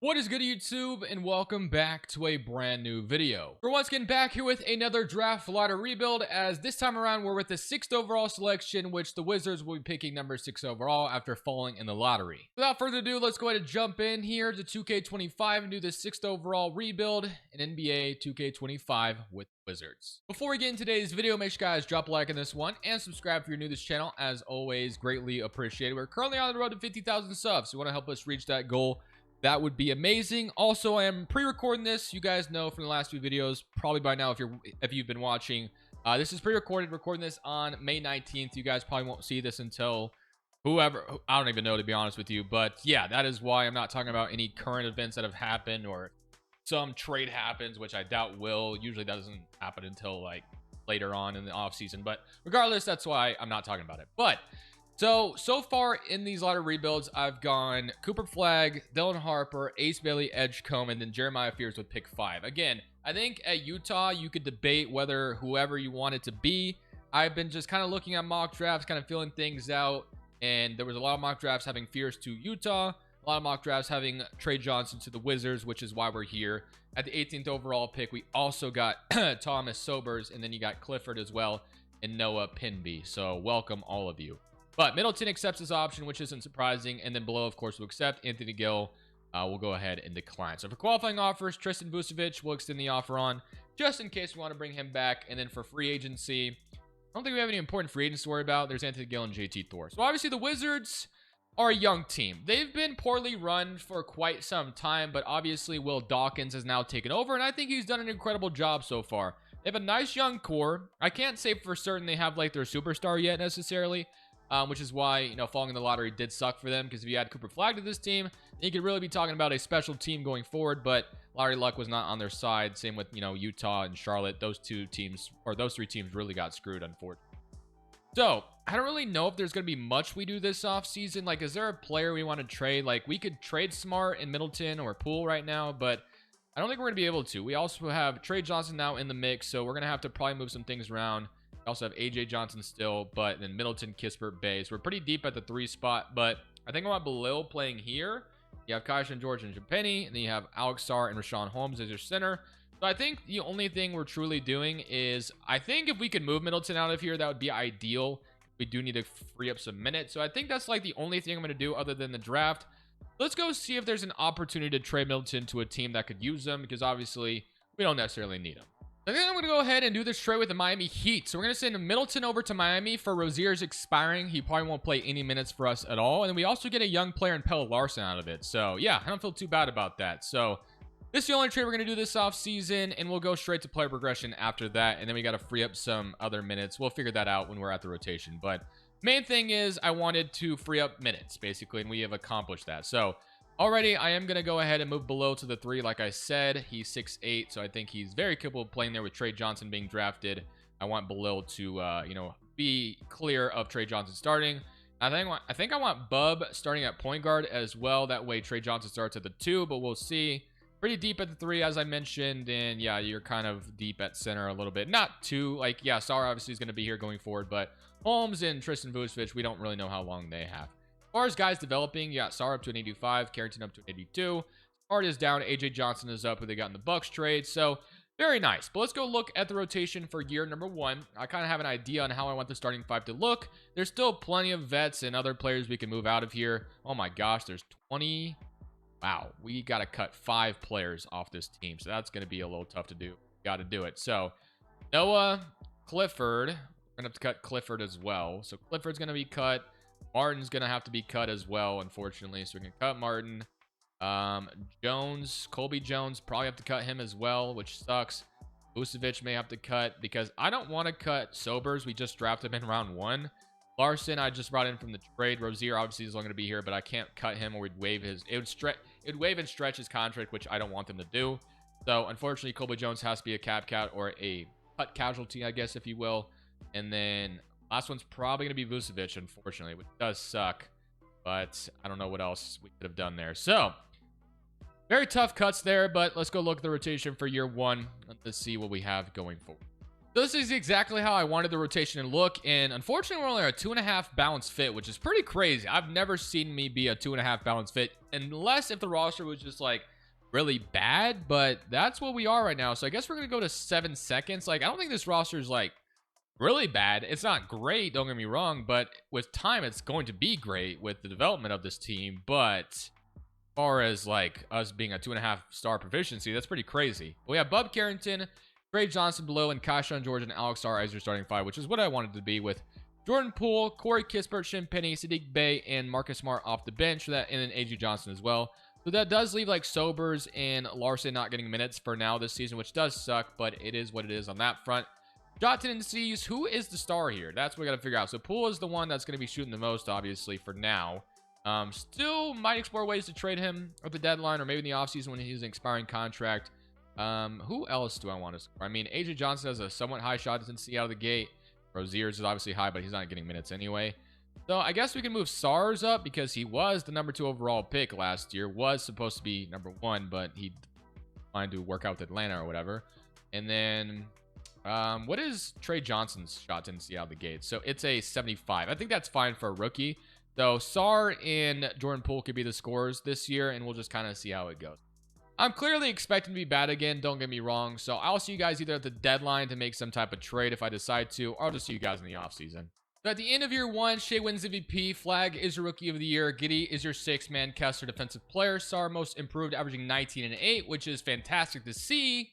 What is good, YouTube, and welcome back to a brand new video. We're once again back here with another draft lottery rebuild, as this time around we're with the 6th overall selection, which the Wizards will be picking number 6 overall after falling in the lottery. Without further ado, let's go ahead and jump in here to 2K25 and do the 6th overall rebuild in NBA 2K25 with Wizards. Before we get into today's video, make sure you guys drop a like on this one and subscribe if you're new to this channel. As always, greatly appreciated. We're currently on the road to 50,000 subs, so you want to help us reach that goal, that would be amazing. Also, I am pre-recording this. You guys know from the last few videos, probably by now if you've been watching. This is pre-recorded, recording this on May 19th. You guys probably won't see this until I don't even know, to be honest with you. But yeah, that is why I'm not talking about any current events that have happened or some trade happens, which I doubt will. Usually that doesn't happen until like later on in the offseason. But regardless, that's why I'm not talking about it. But so far in these lottery rebuilds, I've gone Cooper Flagg, Dylan Harper, Ace Bailey, Edgecombe, and then Jeremiah Fears with pick 5. Again, I think at Utah, you could debate whether whoever you want it to be. I've been just kind of looking at mock drafts, kind of feeling things out, and there was a lot of mock drafts having Fears to Utah, a lot of mock drafts having Trey Johnson to the Wizards, which is why we're here. At the 18th overall pick, we also got Thomas Sobers, and then you got Clifford as well, and Noah Pinby. So welcome all of you. But Middleton accepts this option, which isn't surprising. And then below, of course, we'll accept. Anthony Gill will go ahead and decline. So for qualifying offers, Tristan Vucevic will extend the offer on, just in case we want to bring him back. And then for free agency, I don't think we have any important free agents to worry about. There's Anthony Gill and JT Thor. So obviously the Wizards are a young team. They've been poorly run for quite some time, but obviously Will Dawkins has now taken over, and I think he's done an incredible job so far. They have a nice young core. I can't say for certain they have like their superstar yet necessarily. Which is why, you know, falling in the lottery did suck for them, because if you had Cooper Flagg to this team, you could really be talking about a special team going forward, but lottery luck was not on their side. Same with, you know, Utah and Charlotte. Those three teams really got screwed, unfortunately. So I don't really know if there's going to be much we do this offseason. Like, is there a player we want to trade? Like, we could trade Smart and Middleton or Poole right now, but I don't think we're going to be able to. We also have Trey Johnson now in the mix, so we're going to have to probably move some things around. We also have AJ Johnson still, but then Middleton, Kispert, Bay. So we're pretty deep at the 3 spot, but I think I want Belil playing here. You have Kai and George and Penny, and then you have Alex Sarr and Rashawn Holmes as your center. So I think the only thing we're truly doing is, I think if we could move Middleton out of here, that would be ideal. We do need to free up some minutes. So I think that's like the only thing I'm going to do other than the draft. Let's go see if there's an opportunity to trade Middleton to a team that could use them, because obviously we don't necessarily need him. I think I'm going to go ahead and do this trade with the Miami Heat. So we're going to send Middleton over to Miami for Rozier's expiring. He probably won't play any minutes for us at all. And then we also get a young player in Pelle Larsson out of it. So yeah, I don't feel too bad about that. So this is the only trade we're going to do this offseason, and we'll go straight to player progression after that. And then we got to free up some other minutes. We'll figure that out when we're at the rotation. But main thing is I wanted to free up minutes, basically, and we have accomplished that. So already, I am going to go ahead and move below to the 3. Like I said, he's 6'8", so I think he's very capable of playing there with Trey Johnson being drafted. I want Belil to, you know, be clear of Trey Johnson starting. I think I want Bub starting at point guard as well. That way, Trey Johnson starts at the 2, but we'll see. Pretty deep at the 3, as I mentioned, and yeah, you're kind of deep at center a little bit. Not too, like, yeah, Sarr obviously is going to be here going forward, but Holmes and Tristan Vucevic, we don't really know how long they have. As far as guys developing, you got Sarr up to an 85, Carrington up to an 82. Smart is down, AJ Johnson is up, who they got in the Bucks trade. So very nice. But let's go look at the rotation for year number 1. I kind of have an idea on how I want the starting 5 to look. There's still plenty of vets and other players we can move out of here. Oh my gosh, there's 20. Wow, we got to cut 5 players off this team. So that's going to be a little tough to do. Got to do it. So Noah, Clifford. We're going to have to cut Clifford as well. So Clifford's going to be cut. Martin's going to have to be cut as well, unfortunately. So we can cut Martin. Jones, Colby Jones, probably have to cut him as well, which sucks. Vucevic may have to cut because I don't want to cut Sobers. We just drafted him in round 1. Larson, I just brought in from the trade. Rozier obviously is not going to be here, but I can't cut him or we'd waive his. It would waive and stretch his contract, which I don't want them to do. So unfortunately, Colby Jones has to be a cap cat or a cut casualty, I guess, if you will. And then last one's probably going to be Vucevic, unfortunately, which does suck. But I don't know what else we could have done there. So very tough cuts there, but let's go look at the rotation for year 1. Let's see what we have going forward. This is exactly how I wanted the rotation to look, and unfortunately we're only a 2.5 balance fit, which is pretty crazy. I've never seen me be a 2.5 balance fit, unless if the roster was just like really bad, but that's what we are right now. So I guess we're gonna go to 7 seconds. Like, I don't think this roster is like really bad. It's not great, don't get me wrong, but with time it's going to be great with the development of this team. But as far as like us being a 2.5 star proficiency, that's pretty crazy. We have Bub Carrington, Trey Johnson below, and Kashawn George and Alex Sarr as your starting five, which is what I wanted to be, with Jordan Poole, Corey Kispert, Shin Penny, Sadiq Bey, and Marcus Smart off the bench for that, and then AJ Johnson as well. So that does leave like Sobers and Larson not getting minutes for now this season, which does suck, but it is what it is on that front. Shot tendencies, who is the star here? That's what we got to figure out. So Poole is the one that's going to be shooting the most, obviously, for now. Still might explore ways to trade him at the deadline or maybe in the offseason when he's an expiring contract. Who else do I want to score? I mean, AJ Johnson has a somewhat high shot tendency out of the gate. Rozier's is obviously high, but he's not getting minutes anyway. So I guess we can move SARS up because he was the number 2 overall pick last year. Was supposed to be number 1, but he wanted to work out with Atlanta or whatever. And then, what is Trey Johnson's shot tendency out of the gate? So it's a 75. I think that's fine for a rookie. So Sarr and Jordan Poole could be the scorers this year, and we'll just kind of see how it goes. I'm clearly expecting to be bad again, don't get me wrong. So I'll see you guys either at the deadline to make some type of trade if I decide to, or I'll just see you guys in the offseason. So at the end of year 1, Shea wins MVP, Flag is your rookie of the year, Giddey is your 6th man, Kessler defensive player, Sarr most improved, averaging 19 and 8, which is fantastic to see.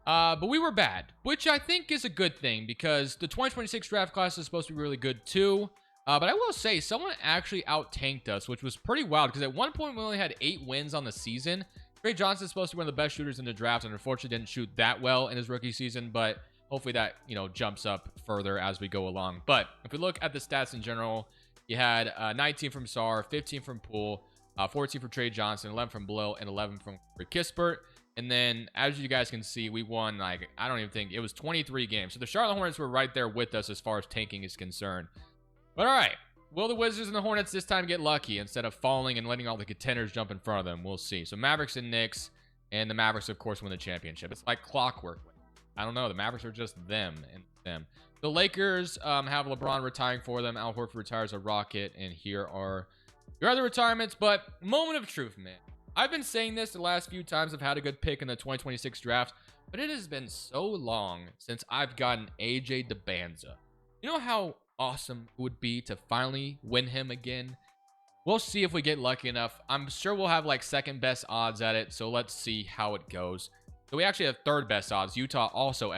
But we were bad, which I think is a good thing because the 2026 draft class is supposed to be really good too. But I will say someone actually out-tanked us, which was pretty wild because at one point we only had 8 wins on the season. Trey Johnson is supposed to be one of the best shooters in the draft, and unfortunately didn't shoot that well in his rookie season, but hopefully that, you know, jumps up further as we go along. But if we look at the stats in general, you had 19 from Sarr, 15 from Poole, 14 from Trey Johnson, 11 from Blow, and 11 from Kispert. And then, as you guys can see, we won, like, I don't even think, it was 23 games. So the Charlotte Hornets were right there with us as far as tanking is concerned. But all right. Will the Wizards and the Hornets this time get lucky instead of falling and letting all the contenders jump in front of them? We'll see. So Mavericks and Knicks, and the Mavericks, of course, win the championship. It's like clockwork. I don't know. The Mavericks are just them and them. The Lakers have LeBron retiring for them. Al Horford retires a Rocket, and here are your other retirements. But moment of truth, man. I've been saying this the last few times I've had a good pick in the 2026 draft, but it has been so long since I've gotten AJ DeBanza. You know how awesome it would be to finally win him again? We'll see if we get lucky enough. I'm sure we'll have like second best odds at it, so let's see how it goes. So we actually have third best odds. Utah also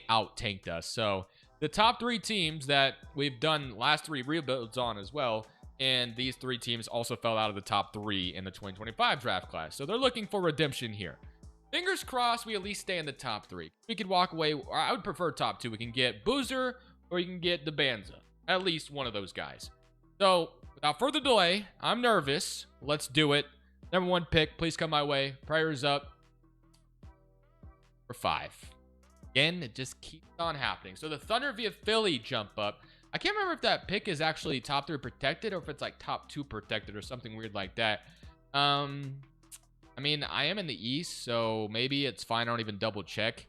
out tanked us. So the top 3 teams that we've done last 3 rebuilds on as well, and these 3 teams also fell out of the top 3 in the 2025 draft class. So they're looking for redemption here. Fingers crossed we at least stay in the top 3. We could walk away, or I would prefer top 2. We can get Boozer or you can get DeBanza. At least one of those guys. So, without further delay, I'm nervous. Let's do it. Number 1 pick, please come my way. Prayers up. For 5. Again, it just keeps on happening. So the Thunder via Philly jump up. I can't remember if that pick is actually top 3 protected or if it's like top 2 protected or something weird like that. I mean, I am in the East, so maybe it's fine. I don't even double check.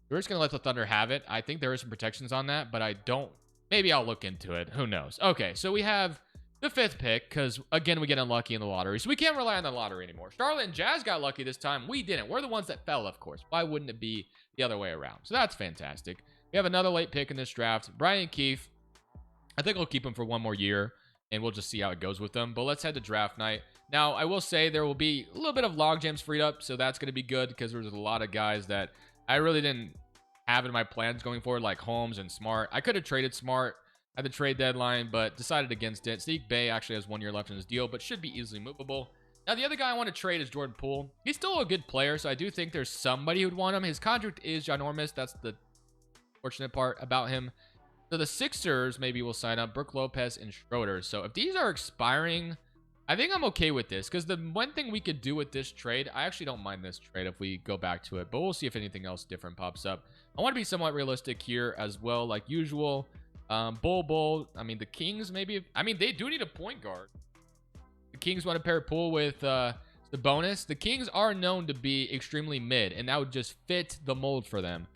We're just going to let the Thunder have it. I think there is some protections on that, but I don't. Maybe I'll look into it. Who knows? Okay, so we have the 5th pick because, again, we get unlucky in the lottery. So we can't rely on the lottery anymore. Charlotte and Jazz got lucky this time. We didn't. We're the ones that fell, of course. Why wouldn't it be the other way around? So that's fantastic. We have another late pick in this draft. Brian Keefe. I think I'll keep him for 1 more year, and we'll just see how it goes with them. But let's head to draft night. Now, I will say there will be a little bit of log jams freed up, so that's going to be good because there's a lot of guys that I really didn't have in my plans going forward, like Holmes and Smart. I could have traded Smart at the trade deadline, but decided against it. Sadiq Bey actually has 1 year left in his deal, but should be easily movable. Now, the other guy I want to trade is Jordan Poole. He's still a good player, so I do think there's somebody who'd want him. His contract is ginormous. That's the fortunate part about him. So the Sixers maybe will sign up Brook Lopez and Schroeder. So if these are expiring, I think I'm okay with this because the one thing we could do with this trade, I actually don't mind this trade if we go back to it, but we'll see if anything else different pops up. I want to be somewhat realistic here as well, like usual. Bull. I mean, the Kings maybe. I mean, they do need a point guard. The Kings want to pair Poole with the bonus. The Kings are known to be extremely mid, and that would just fit the mold for them.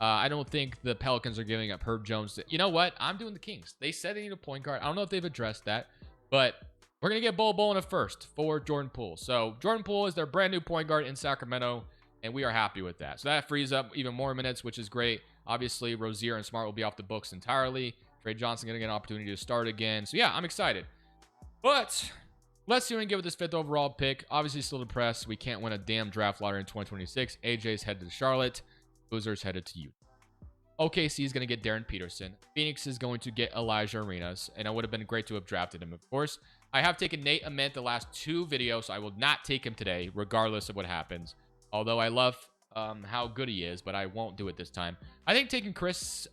I don't think the Pelicans are giving up Herb Jones. You know what? I'm doing the Kings. They said they need a point guard. I don't know if they've addressed that, but we're going to get Bol Bol in a first for Jordan Poole. So Jordan Poole is their brand new point guard in Sacramento, and we are happy with that. So that frees up even more minutes, which is great. Obviously, Rozier and Smart will be off the books entirely. Trey Johnson going to get an opportunity to start again. So yeah, I'm excited. But let's see what we can get with this 5th overall pick. Obviously, still depressed. We can't win a damn draft lottery in 2026. AJ's headed to Charlotte. Boozer's headed to Utah. OKC is going to get Darren Peterson. Phoenix is going to get Elijah Arenas. And it would have been great to have drafted him, of course. I have taken Nate Ament the last 2 videos, so I will not take him today, regardless of what happens. Although I love how good he is, but I won't do it this time. I think taking Chris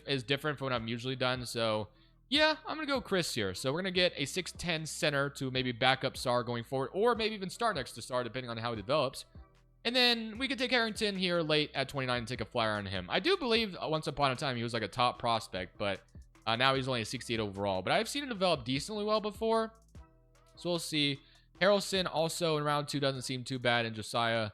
is different from what I've usually done. So, yeah, I'm going to go Chris here. So, we're going to get a 6'10 center to maybe back up Sar going forward, or maybe even start next to Sar, depending on how he develops. And then we could take Harrington here late at 29 and take a flyer on him. I do believe once upon a time he was like a top prospect, but now he's only a 68 overall. But I've seen him develop decently well before. So we'll see. Harrelson also in round 2 doesn't seem too bad. And Josiah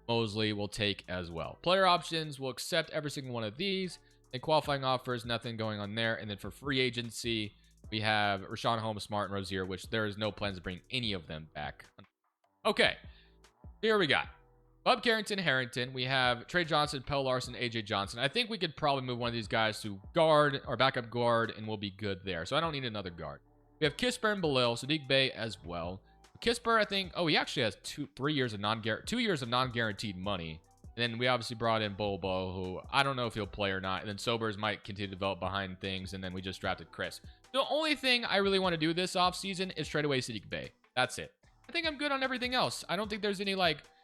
Mosley will take as well. Player options, we'll accept every single one of these. And qualifying offers, nothing going on there. And then for free agency, we have Rashawn Holmes, Smart, and Rozier, which there is no plans to bring any of them back. Okay, here we got Bub Carrington, Harrington. We have Trey Johnson, Pell Larson, AJ Johnson. I think we could probably move one of these guys to guard or backup guard, and we'll be good there. So I don't need another guard. We have Kispert and Belil, Sadiq Bey as well. Kispert, I think, he actually has 2 years of non-guaranteed money. And then we obviously brought in Bol Bol, who I don't know if he'll play or not. And then Sobers might continue to develop behind things. And then we just drafted Chris. The only thing I really want to do this offseason is trade away Sadiq Bey. That's it. I think I'm good on everything else. I don't think there's any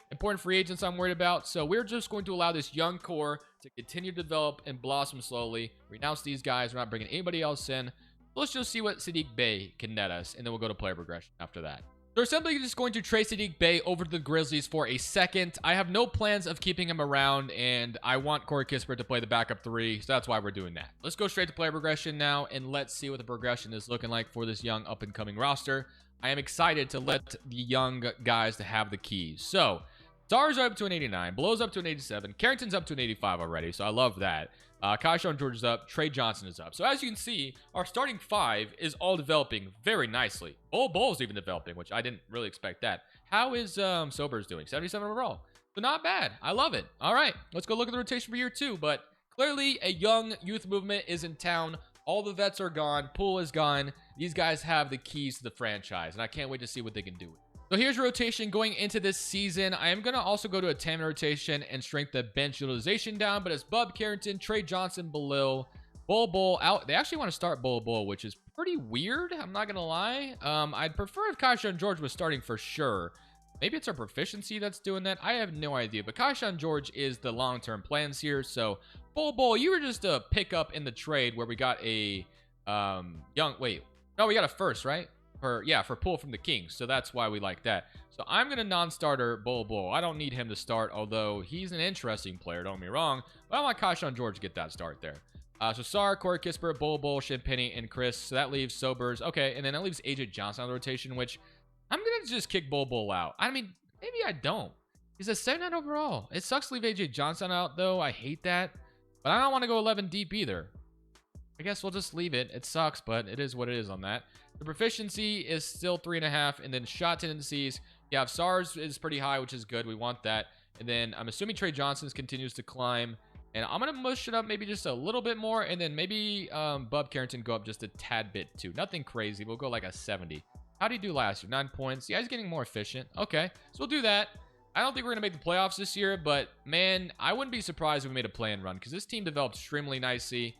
important free agents I'm worried about. So we're just going to allow this young core to continue to develop and blossom slowly. Renounce these guys. We're not bringing anybody else in. Let's just see what Sadiq Bey can net us, and then we'll go to player progression after that. So we're simply just going to trade Sadiq Bey over to the Grizzlies for a second. I have no plans of keeping him around, and I want Corey Kispert to play the backup 3, so that's why we're doing that. Let's go straight to player progression now, and let's see what the progression is looking like for this young up-and-coming roster. I am excited to let the young guys to have the keys. So Stars are up to an 89. Below's up to an 87. Carrington's up to an 85 already, so I love that. Kaishawn George is up. Trey Johnson is up. So as you can see, our starting 5 is all developing very nicely. Bol Bol's even developing, which I didn't really expect that. How is Sobers doing? 77 overall. So not bad. I love it. All right, let's go look at the rotation for year 2. But clearly, a young youth movement is in town. All the vets are gone. Poole is gone. These guys have the keys to the franchise, and I can't wait to see what they can do with it. So here's rotation going into this season. I am going to also go to a 10 rotation and shrink the bench utilization down, but it's Bub Carrington, Trey Johnson, Belil, Bol Bol out. They actually want to start Bol Bol, which is pretty weird. I'm not going to lie. I'd prefer if Kaishawn George was starting for sure. Maybe it's our proficiency that's doing that. I have no idea, but Kaishawn George is the long-term plans here. So Bol Bol, you were just a pickup in the trade where we got a we got a first, right? For Poole from the Kings, so that's why we like that. So I'm gonna non-starter Bol Bol. I don't need him to start, although he's an interesting player, don't get me wrong, but I want Kaishawn George to get that start there. So Sar, Corey Kispert, Bol Bol, Champagny, and Chris. So that leaves Sobers. Okay, and then that leaves AJ Johnson on the rotation, which I'm gonna just kick Bol Bol out. I mean, maybe I don't. He's a 79 overall. It sucks to leave AJ Johnson out though. I hate that, but I don't want to go 11 deep either. I guess we'll just leave it. It sucks, but it is what it is on that. The proficiency is still 3.5, and then shot tendencies. Yeah, SARS is pretty high, which is good. We want that. And then I'm assuming Trey Johnson's continues to climb. And I'm going to mush it up maybe just a little bit more, and then maybe Bub Carrington go up just a tad bit too. Nothing crazy. We'll go like a 70. How did he do last year? 9 points. Yeah, he's getting more efficient. Okay, so we'll do that. I don't think we're going to make the playoffs this year, but man, I wouldn't be surprised if we made a play-in run because this team developed extremely nicely,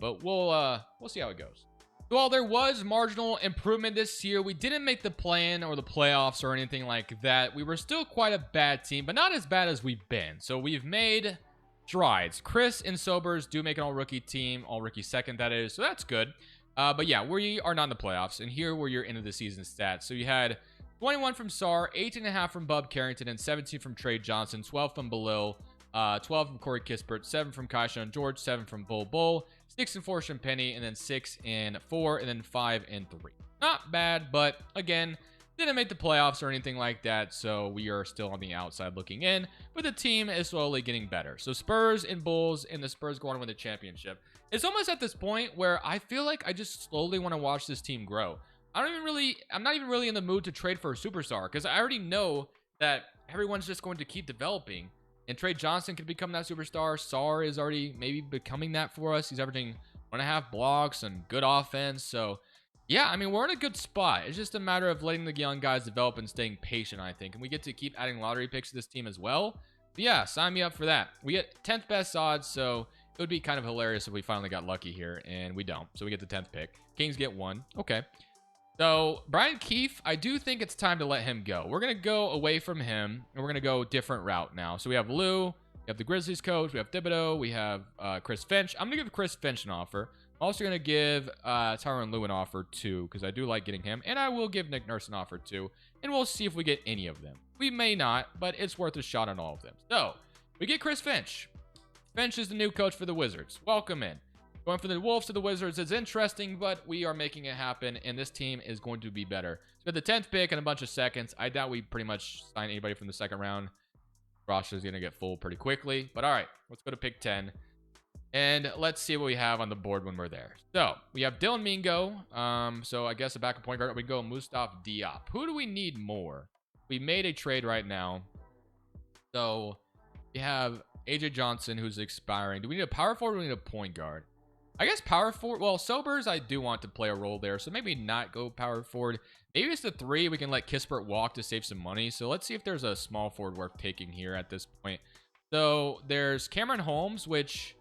but we'll see how it goes. While there was marginal improvement this year, we didn't make the play-in or the playoffs or anything like that. We were still quite a bad team, but not as bad as we've been. So we've made strides. Chris and Sobers do make an all-rookie team, all-rookie second, that is, so that's good. But yeah, we are not in the playoffs, and here were your end-of-the-season stats. So you had 21 from Sar, 18.5 from Bub Carrington, and 17 from Trey Johnson, 12 from Belil, 12 from Corey Kispert, 7 from Kaishawn George, 7 from Bol Bol, 6 and 4 Champagny, and then 6 and 4, and then 5 and 3. Not bad, but again, Didn't make the playoffs or anything like that, so we are still on the outside looking in, but the team is slowly getting better. So Spurs and Bulls, and the Spurs going to win the championship. It's almost at this point where I feel like I just slowly want to watch this team grow. I'm not even really in the mood to trade for a superstar, because I already know that everyone's just going to keep developing, and Trey Johnson could become that superstar. Sarr is already maybe becoming that for us. He's averaging 1.5 blocks and good offense. So yeah, I mean, we're in a good spot. It's just a matter of letting the young guys develop and staying patient, I think. And we get to keep adding lottery picks to this team as well. But yeah, sign me up for that. We get 10th best odds, so it would be kind of hilarious if we finally got lucky here, and we don't. So we get the 10th pick. Kings get 1. Okay. So Brian Keefe, I do think it's time to let him go. We're going to go away from him, and we're going to go a different route now. So we have Lou, we have the Grizzlies coach, we have Thibodeau, we have Chris Finch. I'm going to give Chris Finch an offer. I'm also going to give Tyronn Lue an offer too, because I do like getting him. And I will give Nick Nurse an offer too. And we'll see if we get any of them. We may not, but it's worth a shot on all of them. So, we get Chris Finch. Finch is the new coach for the Wizards. Welcome in. Going from the Wolves to the Wizards is interesting, but we are making it happen, and this team is going to be better. So, we have the 10th pick and a bunch of seconds. I doubt we pretty much sign anybody from the second round. Roster is going to get full pretty quickly. But all right, let's go to pick 10. And let's see what we have on the board when we're there. So, we have Dylan Mingo. So, I guess a backup point guard. We go Mustafa Diop. Who do we need more? We made a trade right now. So, we have AJ Johnson, who's expiring. Do we need a power forward or do we need a point guard? I guess power forward. Well, Sobers, I do want to play a role there. So, maybe not go power forward. Maybe it's the 3. We can let Kispert walk to save some money. So, let's see if there's a small forward worth taking here at this point. So, there's Cameron Holmes, which...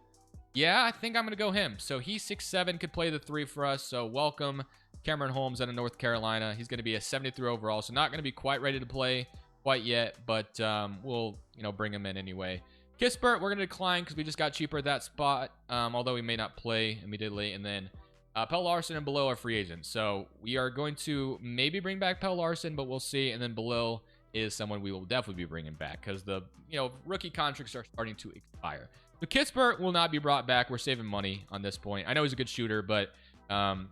yeah, I think I'm going to go him. So he's 6'7", could play the 3 for us. So welcome Cameron Holmes out of North Carolina. He's going to be a 73 overall. So not going to be quite ready to play quite yet, but we'll, bring him in anyway. Kispert, we're going to decline because we just got cheaper at that spot, although we may not play immediately. And then Pelle Larsson and Below are free agents. So we are going to maybe bring back Pelle Larsson, but we'll see. And then Below is someone we will definitely be bringing back because the, rookie contracts are starting to expire. The Kispert will not be brought back. We're saving money on this point. I know he's a good shooter, but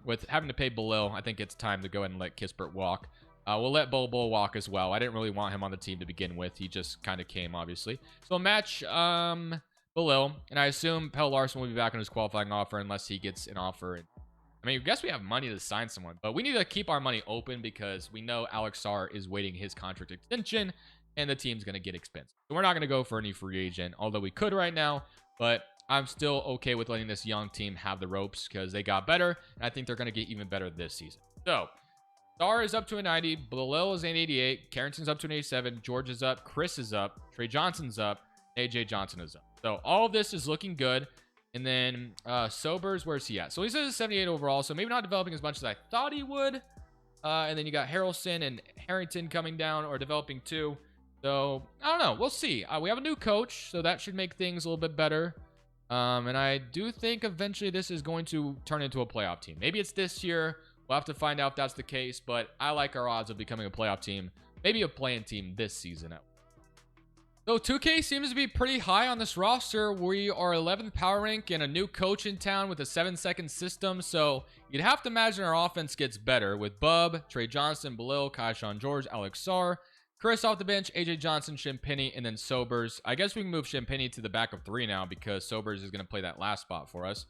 with having to pay Below, I think it's time to go ahead and let Kispert walk. We'll let Bol Bol walk as well. I didn't really want him on the team to begin with. He just kind of came, obviously. So I'll match Below, and I assume Pelle Larsson will be back on his qualifying offer unless he gets an offer. I mean, I guess we have money to sign someone, but we need to keep our money open because we know Alex Sarr is waiting his contract extension, and the team's going to get expensive. So we're not going to go for any free agent, although we could right now. But I'm still okay with letting this young team have the ropes because they got better. And I think they're going to get even better this season. So, Sarr is up to a 90. Below is an 88. Carrington's up to an 87. George is up. Chris is up. Trey Johnson's up. AJ Johnson is up. So, all of this is looking good. And then, Sobers, where's he at? So, he's at a 78 overall. So, maybe not developing as much as I thought he would. And then you got Harrelson and Harrington coming down or developing too. So, I don't know. We'll see. We have a new coach, so that should make things a little bit better. And I do think eventually this is going to turn into a playoff team. Maybe it's this year. We'll have to find out if that's the case, but I like our odds of becoming a playoff team. Maybe a play-in team this season. So 2K seems to be pretty high on this roster. We are 11th power rank and a new coach in town with a 7-second system. So you'd have to imagine our offense gets better with Bub, Trey Johnson, Below, Kaishan George, Alex Sarr, Chris off the bench, AJ Johnson, Champagny, and then Sobers. I guess we can move Champagny to the back of 3 now because Sobers is going to play that last spot for us.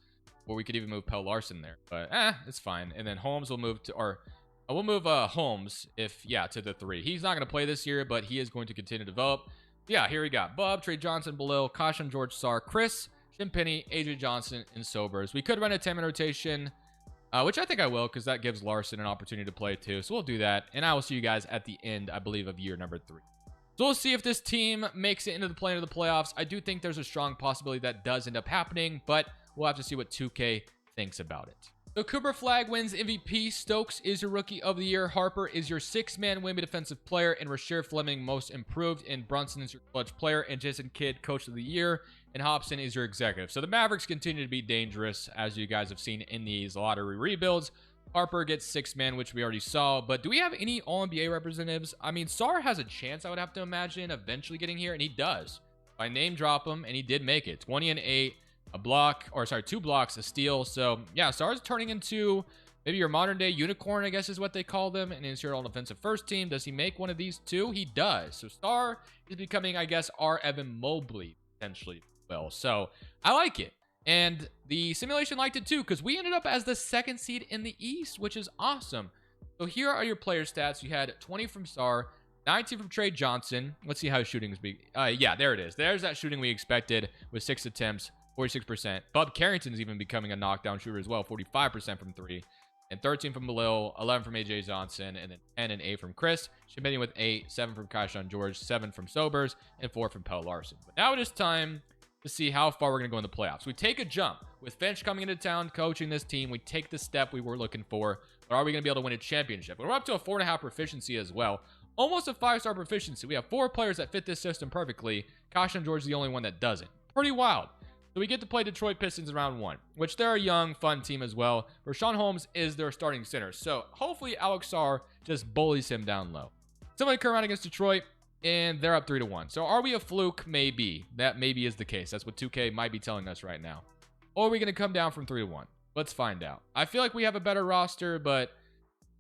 Or we could even move Pelle Larsson there. But, it's fine. And then Holmes will move to, we'll move Holmes to the 3. He's not going to play this year, but he is going to continue to develop. Yeah, here we got Bub, Trey Johnson, Below, Kaishan George, Sarr, Chris, Champagny, AJ Johnson, and Sobers. We could run a 10-man rotation. Which I think I will because that gives Larson an opportunity to play too. So we'll do that. And I will see you guys at the end, I believe, of year number 3. So we'll see if this team makes it into the play of the playoffs. I do think there's a strong possibility that does end up happening, but we'll have to see what 2K thinks about it. So Cooper Flag wins MVP. Stokes is your Rookie of the Year. Harper is your 6-man Wemby Defensive Player. And Rasheer Fleming Most Improved. And Brunson is your Clutch Player. And Jason Kidd Coach of the Year. And Hobson is your Executive. So the Mavericks continue to be dangerous, as you guys have seen in these lottery rebuilds. Harper gets 6-man, which we already saw. But do we have any All-NBA representatives? I mean, Sarr has a chance, I would have to imagine, eventually getting here. And he does. I name drop him, and he did make it. 20 and 8. 2 blocks, a steal. So, yeah, Sarr's turning into Maybe your modern day unicorn, I guess is what they call them, and is your all-defensive first team. Does he make one of these two? He does. So Star is becoming, I guess, our Evan Mobley, potentially. Well, so I like it. And the simulation liked it too, because we ended up as the 2nd seed in the East, which is awesome. So here are your player stats. You had 20 from Star, 19 from Trey Johnson. Let's see how shooting is. Yeah, there it is. There's that shooting we expected with 6 attempts, 46%. Bub Carrington's even becoming a knockdown shooter as well, 45% from 3. And 13 from Malil, 11 from AJ Johnson, and then 10 and 8 from Chris. Shimini with 8, 7 from Kaishan George, 7 from Sobers, and 4 from Pell Larson. But now it is time to see how far we're going to go in the playoffs. We take a jump. With Finch coming into town, coaching this team, we take the step we were looking for. But are we going to be able to win a championship? We're up to a 4.5 proficiency as well. Almost a 5-star proficiency. We have 4 players that fit this system perfectly. Kaishan George is the only one that doesn't. Pretty wild. So we get to play Detroit Pistons in round 1, which they're a young, fun team as well. Rashawn Holmes is their starting center. So hopefully Alex Sarr just bullies him down low. Somebody come around against Detroit, and they're up 3-1. So are we a fluke? Maybe. That maybe is the case. That's what 2K might be telling us right now. Or are we going to come down from 3-1? Let's find out. I feel like we have a better roster, but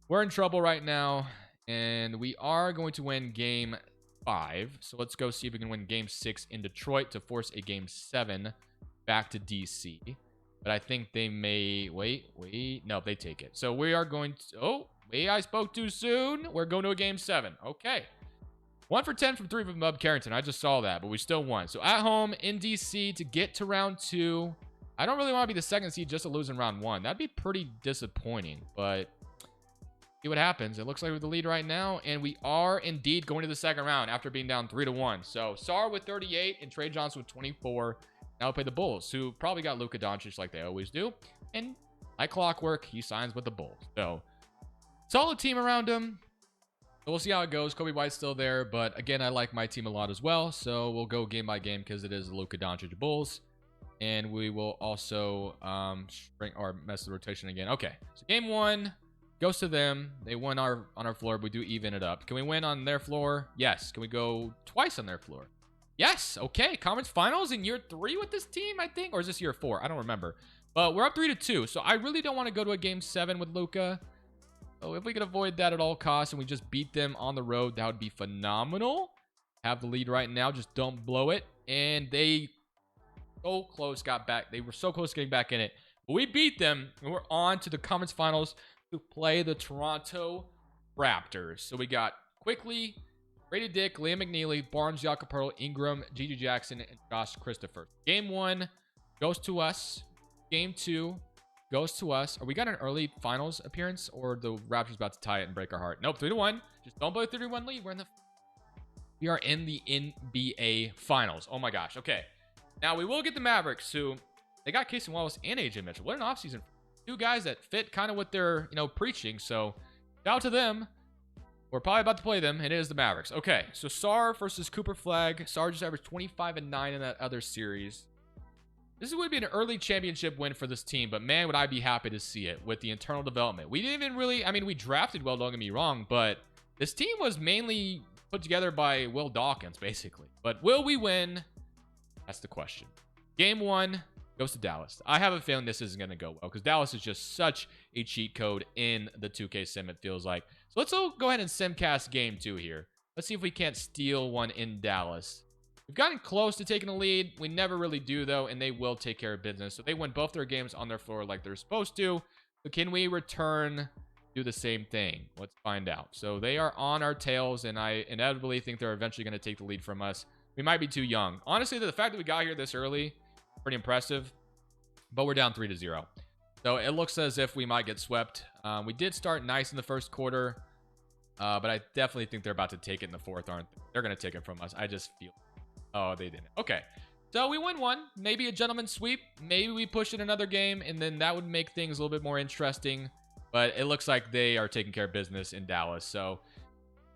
we're in trouble right now. And we are going to win game 5. So let's go see if we can win game 6 in Detroit to force a game 7 back to DC. But I think they may wait. No, they take it. So we are going to I spoke too soon. We're going to a game 7. Okay. 1 for 10 from 3 from Bub Carrington. I just saw that, but we still won. So at home in DC to get to round 2. I don't really want to be the 2nd seed just to lose in round 1. That'd be pretty disappointing, but see what happens. It looks like we're the lead right now, and we are indeed going to the 2nd round after being down 3-1. So Sarr with 38 and Trey Johnson with 24. Now we play the Bulls, who probably got Luka Doncic like they always do. And like clockwork, he signs with the Bulls. So solid team around him. So we'll see how it goes. Kobe White's still there, but again, I like my team a lot as well. So we'll go game by game because it is the Luka Doncic Bulls. And we will also mess the rotation again. Okay, so game 1 goes to them. They won on our floor, but we do even it up. Can we win on their floor? Yes. Can we go twice on their floor? Yes. Okay. Conference finals in year 3 with this team, I think. Or is this year 4? I don't remember. But we're up 3-2. So I really don't want to go to a game 7 with Luka. So if we could avoid that at all costs and we just beat them on the road, that would be phenomenal. Have the lead right now. Just don't blow it. And they so close got back. They were so close to getting back in it. But we beat them. And we're on to the conference finals to play the Toronto Raptors. So we got Quickly, Brady Dick, Liam McNeely, Barnes, Jakob, Ingram, Gigi Jackson, and Josh Christopher. Game 1 goes to us. Game 2 goes to us. Are we got an early finals appearance, or the Raptors about to tie it and break our heart? Nope, 3-1. Just don't blow a 3-1 lead. We are in the NBA finals. Oh my gosh. Okay. Now we will get the Mavericks, who they got Casey Wallace and AJ Mitchell. What an offseason. 2 guys that fit kind of what they're, preaching. So shout out to them. We're probably about to play them. It is the Mavericks. Okay, so Sarr versus Cooper Flag. Sarr just averaged 25 and 9 in that other series. This would be an early championship win for this team, but man, would I be happy to see it with the internal development. We didn't even really, we drafted well, don't get me wrong, but this team was mainly put together by Will Dawkins, basically. But will we win? That's the question. Game 1 goes to Dallas. I have a feeling this isn't going to go well because Dallas is just such a cheat code in the 2K sim, it feels like. So let's all go ahead and simcast game 2 here. Let's see if we can't steal one in Dallas. We've gotten close to taking a lead. We never really do, though, and they will take care of business. So they win both their games on their floor like they're supposed to. But can we return, do the same thing? Let's find out. So they are on our tails, and I inevitably think they're eventually going to take the lead from us. We might be too young. Honestly, the fact that we got here this early, pretty impressive. But we're down 3-0. So it looks as if we might get swept. We did start nice in the first quarter. But I definitely think they're about to take it in the fourth, aren't they? They're going to take it from us. I just feel. Oh, they didn't. Okay. So we win one. Maybe a gentleman's sweep. Maybe we push it another game, and then that would make things a little bit more interesting. But it looks like they are taking care of business in Dallas. So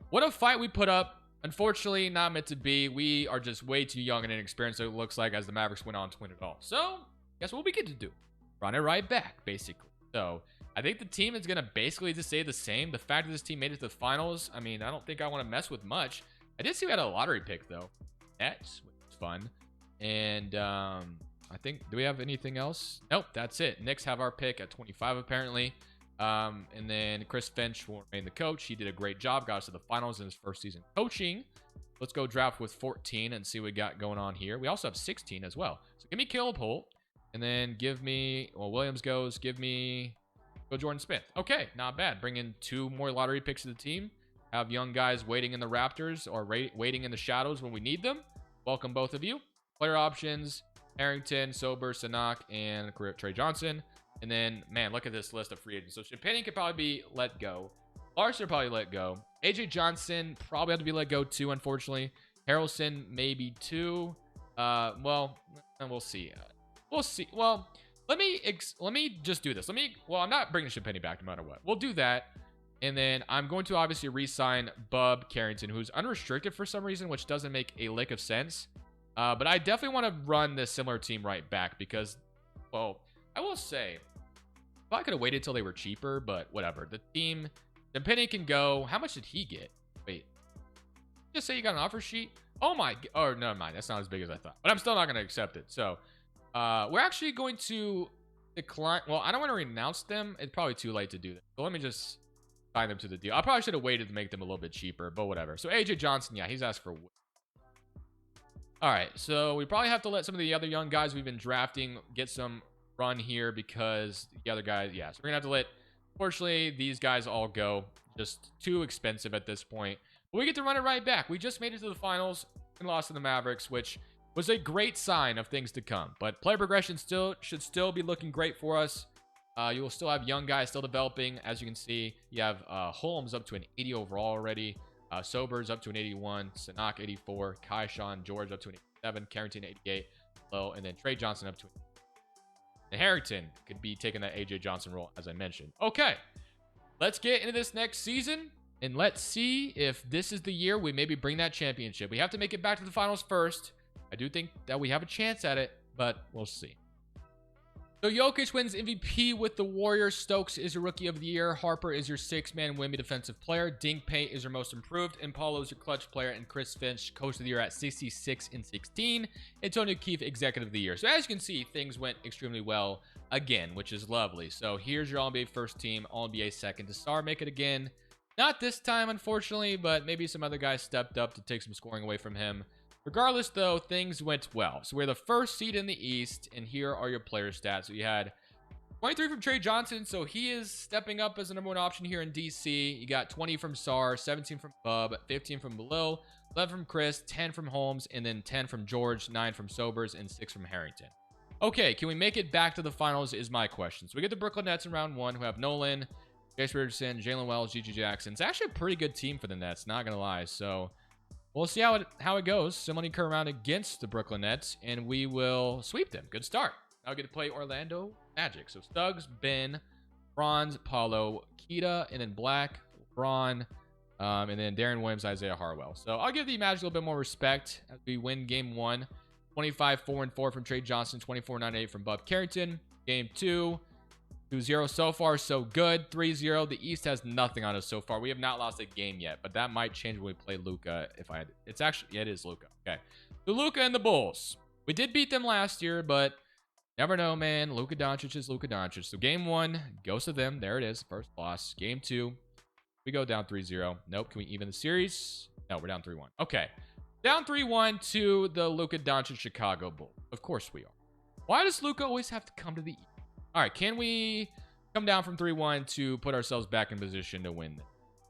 what a fight we put up. Unfortunately, not meant to be. We are just way too young and inexperienced, it looks like, as the Mavericks went on to win it all. So guess what we get to do? Run it right back, basically. So I think the team is going to basically just stay the same. The fact that this team made it to the finals, I don't think I want to mess with much. I did see we had a lottery pick, though. Nets, which is fun. And I think, do we have anything else? Nope, that's it. Knicks have our pick at 25, apparently. And then Chris Finch will remain the coach. He did a great job, got us to the finals in his first season coaching. Let's go draft with 14 and see what we got going on here. We also have 16 as well. So give me Caleb Holt, and then give me, well, Williams goes, go Jordan Smith. Okay, not bad. Bring in 2 more lottery picks to the team. Have young guys waiting in the Raptors or waiting in the shadows when we need them. Welcome, both of you. Player options, Harrington, Sober, Sanak, and Trey Johnson. And then, man, look at this list of free agents. So Champagne could probably be let go. Larson probably let go. AJ Johnson probably have to be let go too, unfortunately. Harrelson maybe too. Well, we'll see. We'll see. Well, let me just do this. Well, I'm not bringing Champagne back no matter what. We'll do that. And then I'm going to obviously re-sign Bub Carrington, who's unrestricted for some reason, which doesn't make a lick of sense. But I definitely want to run this similar team right back because, well, I will say, I could have waited until they were cheaper, but whatever. The team, Penny can go. How much did he get? Wait, just say you got an offer sheet. Oh my, oh, never mind. That's not as big as I thought, but I'm still not going to accept it. So we're actually going to decline. Well, I don't want to renounce them. It's probably too late to do that. So let me just sign them to the deal. I probably should have waited to make them a little bit cheaper, but whatever. So AJ Johnson, yeah, he's asked for. All right, so we probably have to let some of the other young guys we've been drafting get some run here because the other guys, yeah. So we're gonna have to let, fortunately, these guys all go. Just too expensive at this point. But we get to run it right back. We just made it to the finals and lost to the Mavericks, which was a great sign of things to come. But player progression should still be looking great for us. You will still have young guys still developing. As you can see, you have Holmes up to an 80 overall already. Sobers up to an 81. Sanak 84. Kai Sean George up to an 87. Carrington 88. Low. And then Trey Johnson up to an 80. And Harrington could be taking that AJ Johnson role, as I mentioned. Okay, let's get into this next season. And let's see if this is the year we maybe bring that championship. We have to make it back to the finals first. I do think that we have a chance at it, but we'll see. So Jokic wins MVP with the Warriors. Stokes is your Rookie of the Year. Harper is your 6-man Wemby Defensive Player. Dink Pate is your Most Improved. And Paulo is your Clutch Player. And Chris Finch, Coach of the Year at 66 and 16. Antonio Keefe, Executive of the Year. So as you can see, things went extremely well again, which is lovely. So here's your All-NBA first team, All-NBA second. Desar make it again. Not this time, unfortunately, but maybe some other guys stepped up to take some scoring away from him. Regardless, though, things went well. So we're the first seed in the East, and here are your player stats. So you had 23 from Trey Johnson, so he is stepping up as the #1 option here in DC. You got 20 from Sar, 17 from Bub, 15 from Belil, 11 from Chris, 10 from Holmes, and then 10 from George, 9 from Sobers, and 6 from Harrington. Okay, can we make it back to the finals is my question. So we get the Brooklyn Nets in round 1, who have Nolan, Jace Richardson, Jalen Wells, Gigi Jackson. It's actually a pretty good team for the Nets, not going to lie. So we'll see how it goes. Similarly, current round against the Brooklyn Nets, and we will sweep them. Good start. Now we get to play Orlando Magic. So Stuggs, Ben, Bronze, Paulo, Kita, and then Black, Braun, and then Darren Williams, Isaiah Harwell. So I'll give the Magic a little bit more respect as we win game 1. 25-4-4 from Trey Johnson, 24-9-8 from Bub Carrington. Game 2, 2-0 so far, so good. 3-0. The East has nothing on us so far. We have not lost a game yet, but that might change when we play Luka. It's actually, yeah, it is Luka. Okay, so Luka and the Bulls. We did beat them last year, but never know, man. Luka Doncic is Luka Doncic. So game 1 goes to them. There it is, first loss. Game 2, we go down 3-0. Nope. Can we even the series? No, we're down 3-1. Okay, down 3-1 to the Luka Doncic Chicago Bulls. Of course we are. Why does Luka always have to come to the East? All right, can we come down from 3-1 to put ourselves back in position to win this?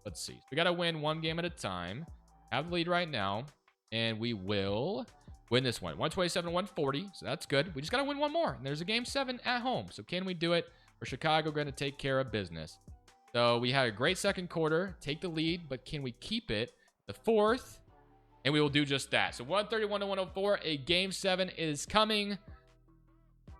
Let's see. We got to win one game at a time. Have the lead right now, and we will win this one. 127-140, so that's good. We just got to win one more, and there's a game 7 at home. So can we do it? Or Chicago going to take care of business? So we had a great second quarter, take the lead, but can we keep it? The fourth, and we will do just that. So 131-104, a game 7 is coming.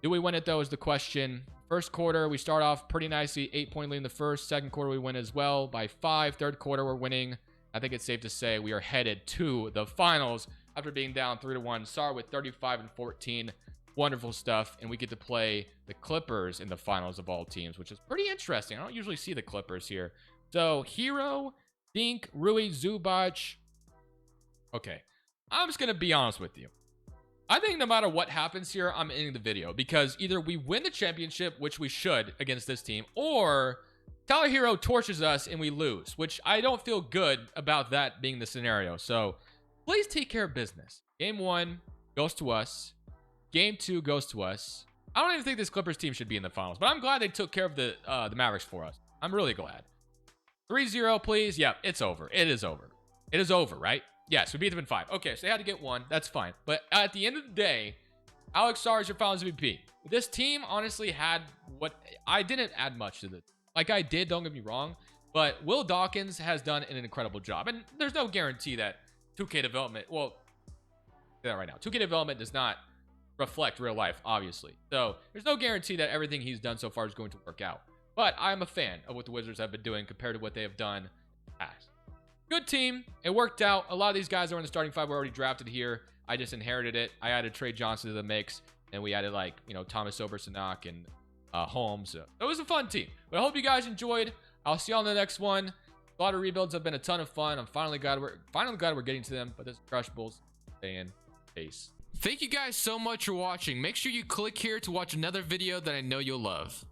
Do we win it, though, is the question. First quarter, we start off pretty nicely. 8-point lead in the first. Second quarter, we win as well by 5. Third quarter, we're winning. I think it's safe to say we are headed to the finals after being down 3-1. Sar with 35-14. Wonderful stuff. And we get to play the Clippers in the finals of all teams, which is pretty interesting. I don't usually see the Clippers here. So, Hero, Dink, Rui, Zubac. Okay, I'm just going to be honest with you. I think no matter what happens here, I'm ending the video because either we win the championship, which we should against this team, or Tyler Hero torches us and we lose, which I don't feel good about that being the scenario. So please take care of business. Game 1 goes to us. Game 2 goes to us. I don't even think this Clippers team should be in the finals, but I'm glad they took care of the Mavericks for us. I'm really glad. 3-0, please. Yeah, it's over. It is over. It is over, right? Yes, we beat them in 5. Okay, so they had to get 1. That's fine. But at the end of the day, Alex Sarr is your finals MVP. This team honestly had what I didn't add much to this. Like I did, don't get me wrong, but Will Dawkins has done an incredible job. And there's no guarantee that 2K development, well, I'll say that right now, 2K development does not reflect real life, obviously. So there's no guarantee that everything he's done so far is going to work out. But I'm a fan of what the Wizards have been doing compared to what they have done in the past. Good team. It worked out. A lot of these guys that were in the starting 5 were already drafted here. I just inherited it. I added Trey Johnson to the mix, and we added like, you know, Thomas Obersanak and Holmes. So it was a fun team. But I hope you guys enjoyed. I'll see you on the next one. A lot of rebuilds have been a ton of fun. I'm finally glad we're getting to them. But this is Crushables saying peace. Thank you guys so much for watching. Make sure you click here to watch another video that I know you'll love.